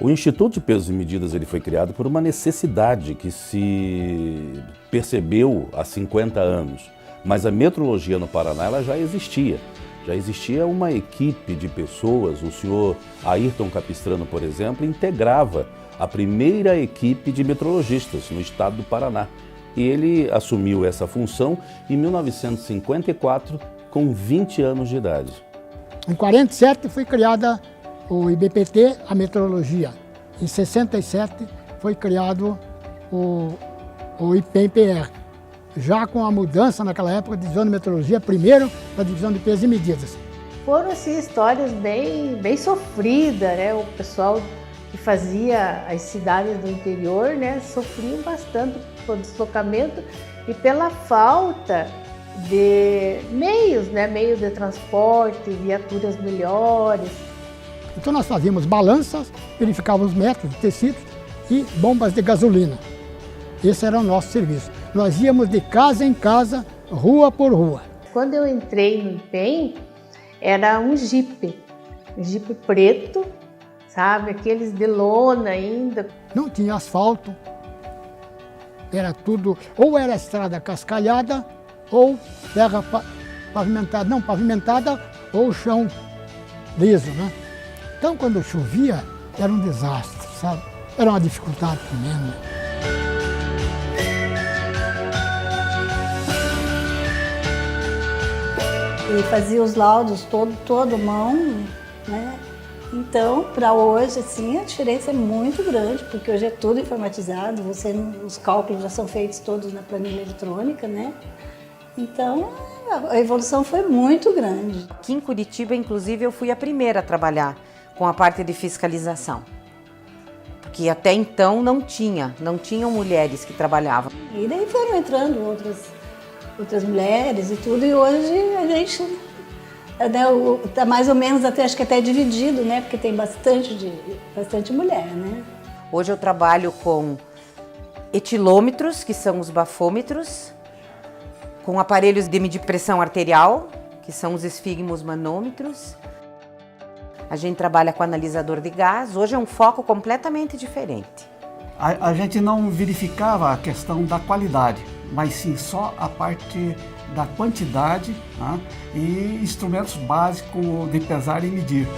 O Instituto de Pesos e Medidas ele foi criado por uma necessidade que se percebeu há 50 anos, mas a metrologia no Paraná ela já existia. Já existia uma equipe de pessoas, o senhor Ayrton Capistrano, por exemplo, integrava a primeira equipe de metrologistas no estado do Paraná. E ele assumiu essa função em 1954, com 20 anos de idade. Em 47 foi criada o IBPT, a metrologia. Em 67 foi criado o IPEM-PR. Já com a mudança naquela época de divisão de metrologia, primeiro para a divisão de pesos e medidas. Foram assim, histórias bem sofridas, né? O pessoal que fazia as cidades do interior, né, sofriam bastante pelo deslocamento e pela falta de meios, né, meio de transporte, viaturas melhores. Então nós fazíamos balanças, verificávamos metros de tecidos e bombas de gasolina. Esse era o nosso serviço. Nós íamos de casa em casa, rua por rua. Quando eu entrei no IPEM, era um Jeep preto, sabe, aqueles de lona ainda. Não tinha asfalto, era tudo, ou era estrada cascalhada, ou terra pavimentada, não pavimentada, ou chão liso, né? Então quando chovia, era um desastre, sabe? Era uma dificuldade tremenda. Ele fazia os laudos todo mão, né? Então, para hoje, assim, a diferença é muito grande, porque hoje é tudo informatizado, os cálculos já são feitos todos na planilha eletrônica, né? Então, a evolução foi muito grande. Aqui em Curitiba, inclusive, eu fui a primeira a trabalhar com a parte de fiscalização. Porque até então não tinham mulheres que trabalhavam. E daí foram entrando outras mulheres e tudo, e hoje a gente está mais ou menos, acho que até dividido, né? Porque tem bastante mulher, né? Hoje eu trabalho com etilômetros, que são os bafômetros, com aparelhos de medir pressão arterial, que são os esfigmosmanômetros. A gente trabalha com analisador de gás. Hoje é um foco completamente diferente. A gente não verificava a questão da qualidade, mas sim só a parte da quantidade, né, e instrumentos básicos de pesar e medir.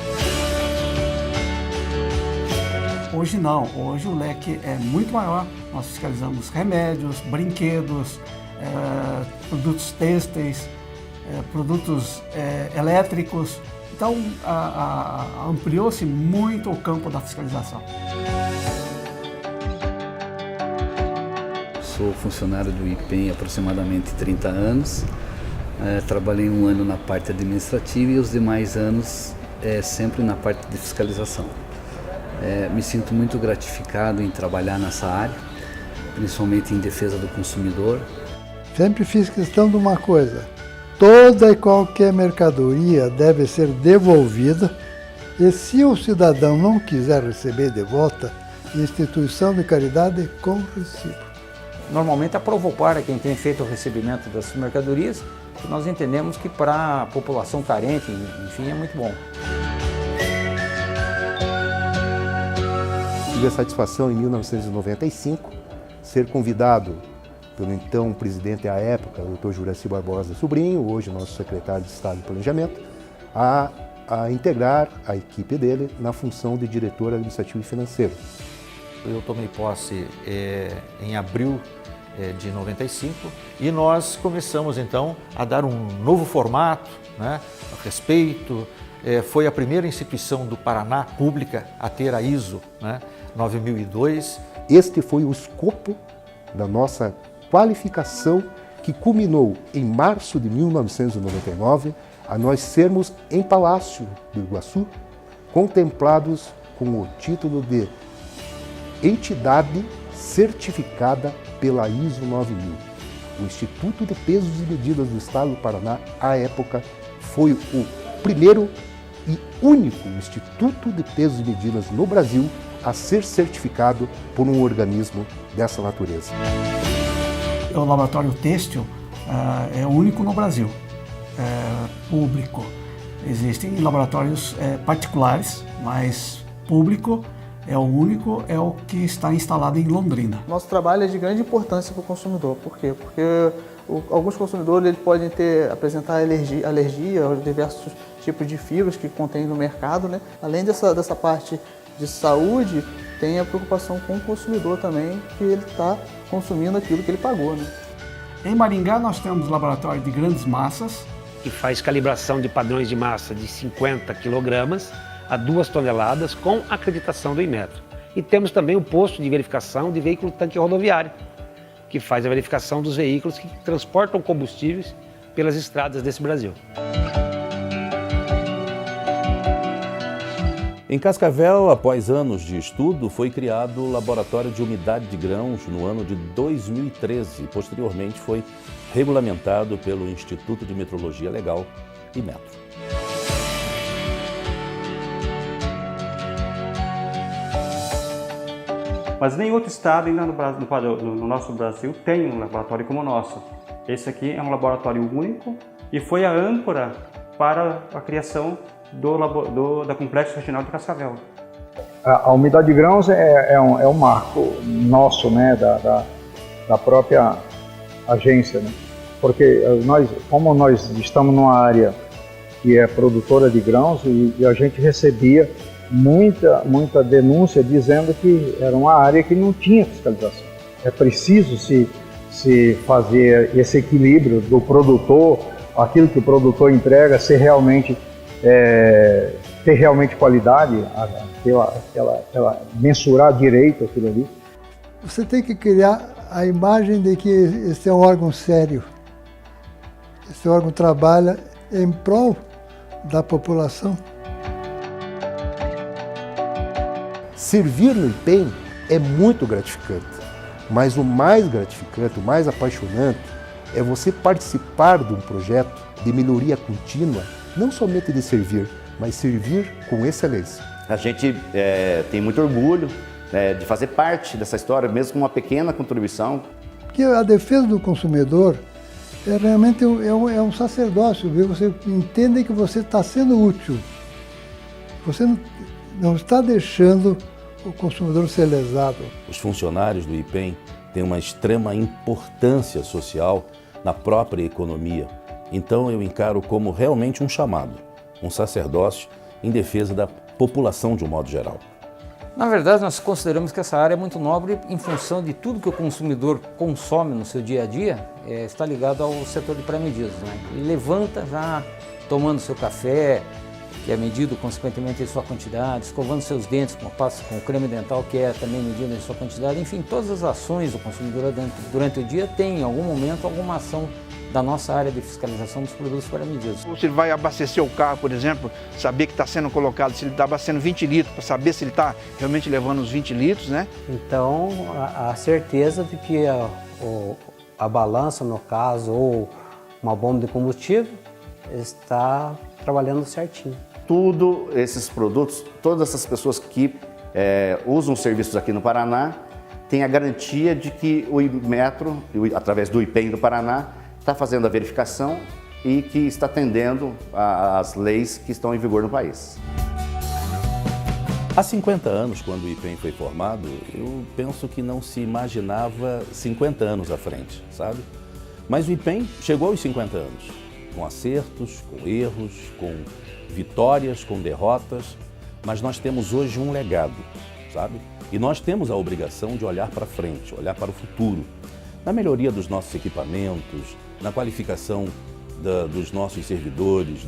Hoje não, hoje o leque é muito maior. Nós fiscalizamos remédios, brinquedos, produtos têxteis, produtos elétricos. Então ampliou-se muito o campo da fiscalização. Sou funcionário do IPEM há aproximadamente 30 anos. Trabalhei um ano na parte administrativa e os demais anos sempre na parte de fiscalização. Me sinto muito gratificado em trabalhar nessa área, principalmente em defesa do consumidor. Sempre fiz questão de uma coisa: toda e qualquer mercadoria deve ser devolvida e, se o cidadão não quiser receber de volta, instituição de caridade com recibo. Normalmente a Provopar é quem tem feito o recebimento das mercadorias, que nós entendemos que para a população carente, enfim, é muito bom. Tive a satisfação em 1995 ser convidado pelo então presidente à época, o Dr. Juraci Barbosa Sobrinho, hoje nosso secretário de Estado de Planejamento, a integrar a equipe dele na função de diretor administrativo e financeiro. Eu tomei posse em abril de 95 e nós começamos então a dar um novo formato, né, a respeito. Foi a primeira instituição do Paraná pública a ter a ISO, né, 9002. Este foi o escopo da nossa qualificação que culminou em março de 1999 a nós sermos em Palácio do Iguaçu contemplados com o título de entidade certificada pela ISO 9000. O Instituto de Pesos e Medidas do Estado do Paraná, à época, foi o primeiro e único Instituto de Pesos e Medidas no Brasil a ser certificado por um organismo dessa natureza. O laboratório têxtil é o único no Brasil, público. Existem laboratórios particulares, mas público é o único, é o que está instalado em Londrina. Nosso trabalho é de grande importância para o consumidor. Por quê? Porque alguns consumidores eles podem apresentar alergia aos diversos tipos de fibras que contém no mercado, né? Além dessa parte de saúde, tem a preocupação com o consumidor também, que ele está consumindo aquilo que ele pagou, né? Em Maringá nós temos laboratório de grandes massas, que faz calibração de padrões de massa de 50 kg a 2 toneladas com acreditação do Inmetro. E temos também o posto de verificação de veículo tanque rodoviário, que faz a verificação dos veículos que transportam combustíveis pelas estradas desse Brasil. Em Cascavel, após anos de estudo, foi criado o Laboratório de Umidade de Grãos no ano de 2013. Posteriormente, foi regulamentado pelo Instituto de Metrologia Legal, Inmetro. Mas nem outro estado ainda no nosso Brasil tem um laboratório como o nosso. Esse aqui é um laboratório único e foi a âncora para a criação da Complexo Regional de Cascavel. A umidade de grãos é um marco nosso, né, da própria agência, né? Porque como nós estamos numa área que é produtora de grãos e a gente recebia muita denúncia dizendo que era uma área que não tinha fiscalização. É preciso se fazer esse equilíbrio do produtor, aquilo que o produtor entrega, ser realmente ter realmente qualidade, mensurar direito aquilo ali. Você tem que criar a imagem de que esse é um órgão sério. Esse órgão trabalha em prol da população. Servir no IPEM é muito gratificante, mas o mais gratificante, o mais apaixonante é você participar de um projeto de melhoria contínua, não somente de servir, mas servir com excelência. A gente tem muito orgulho de fazer parte dessa história, mesmo com uma pequena contribuição. Porque a defesa do consumidor realmente é um sacerdócio, viu? Você entende que você está sendo útil. Você não está deixando o consumidor ser lesado. Os funcionários do IPEM têm uma extrema importância social na própria economia. Então eu encaro como realmente um chamado, um sacerdócio em defesa da população de um modo geral. Na verdade, nós consideramos que essa área é muito nobre em função de tudo que o consumidor consome no seu dia a dia, está ligado ao setor de pré-medidos, né? Ele levanta já tomando seu café, que é medido consequentemente em sua quantidade, escovando seus dentes com a pasta com creme dental, que é também medido em sua quantidade. Enfim, todas as ações do consumidor durante o dia tem, em algum momento, alguma ação da nossa área de fiscalização dos produtos pré-medidos. Se ele vai abastecer o carro, por exemplo, saber que está sendo colocado, se ele está abastecendo 20 litros, para saber se ele está realmente levando os 20 litros, né? Então, a certeza de que a balança, no caso, ou uma bomba de combustível, está trabalhando certinho. Tudo esses produtos, todas essas pessoas que usam serviços aqui no Paraná, têm a garantia de que o Inmetro, através do IPEM do Paraná, está fazendo a verificação e que está atendendo às leis que estão em vigor no país. Há 50 anos, quando o IPEM foi formado, eu penso que não se imaginava 50 anos à frente, sabe? Mas o IPEM chegou aos 50 anos, com acertos, com erros, com vitórias, com derrotas, mas nós temos hoje um legado, sabe? E nós temos a obrigação de olhar para frente, olhar para o futuro, na melhoria dos nossos equipamentos, na qualificação dos nossos servidores,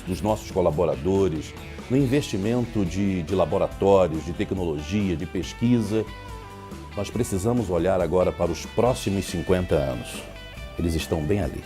dos nossos colaboradores, no investimento de laboratórios, de tecnologia, de pesquisa. Nós precisamos olhar agora para os próximos 50 anos. Eles estão bem ali.